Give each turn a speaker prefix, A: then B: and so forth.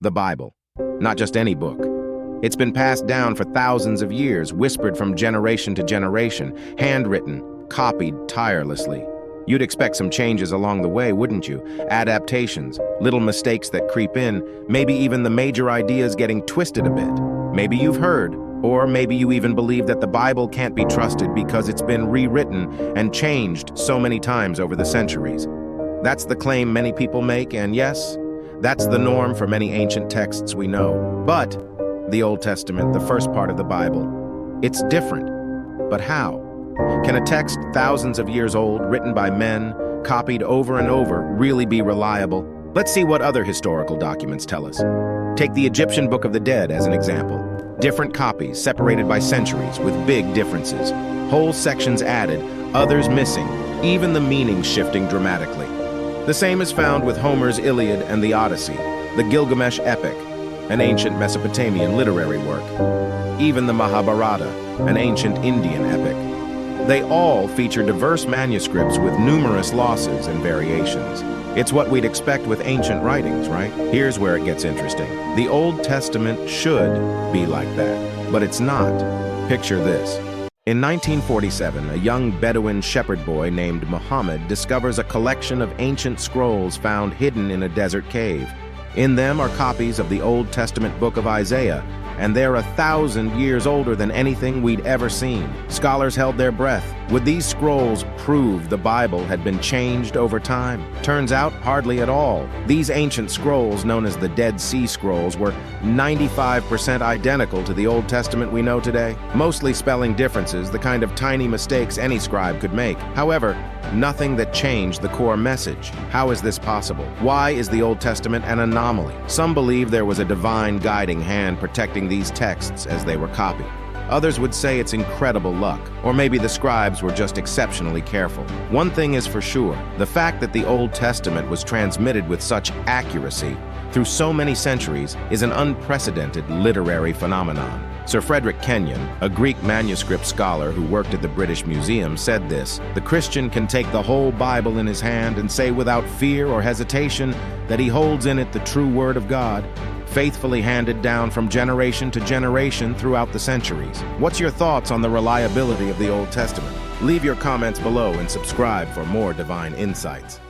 A: the Bible. Not just any book. It's been passed down for thousands of years, whispered from generation to generation, handwritten, copied tirelessly. You'd expect some changes along the way, wouldn't you? Adaptations, little mistakes that creep in, maybe even the major ideas getting twisted a bit. Maybe you've heard, or maybe you even believe that the Bible can't be trusted because it's been rewritten and changed so many times over the centuries. That's the claim many people make, and yes, that's the norm for many ancient texts we know. But the Old Testament, the first part of the Bible, it's different. But how? Can a text thousands of years old, written by men, copied over and over, really be reliable? Let's see what other historical documents tell us. Take the Egyptian Book of the Dead as an example. Different copies, separated by centuries, with big differences. Whole sections added, others missing, even the meaning shifting dramatically. The same is found with Homer's Iliad and the Odyssey, the Gilgamesh epic, an ancient Mesopotamian literary work, even the Mahabharata, an ancient Indian epic. They all feature diverse manuscripts with numerous losses and variations. It's what we'd expect with ancient writings, right? Here's where it gets interesting. The Old Testament should be like that, but it's not. Picture this. In 1947, a young Bedouin shepherd boy named Muhammad discovers a collection of ancient scrolls found hidden in a desert cave. In them are copies of the Old Testament book of Isaiah, and they're 1,000 years older than anything we'd ever seen. Scholars held their breath. Would these scrolls prove the Bible had been changed over time? Turns out, hardly at all. These ancient scrolls, known as the Dead Sea Scrolls, were 95% identical to the Old Testament we know today, mostly spelling differences, the kind of tiny mistakes any scribe could make. However, nothing that changed the core message. How is this possible? Why is the Old Testament an anomaly? Some believe there was a divine guiding hand protecting these texts as they were copied. Others would say it's incredible luck, or maybe the scribes were just exceptionally careful. One thing is for sure, the fact that the Old Testament was transmitted with such accuracy through so many centuries is an unprecedented literary phenomenon. Sir Frederick Kenyon, a Greek manuscript scholar who worked at the British Museum, said this: "The Christian can take the whole Bible in his hand and say without fear or hesitation that he holds in it the true word of God, faithfully handed down from generation to generation throughout the centuries." What's your thoughts on the reliability of the Old Testament? Leave your comments below and subscribe for more divine insights.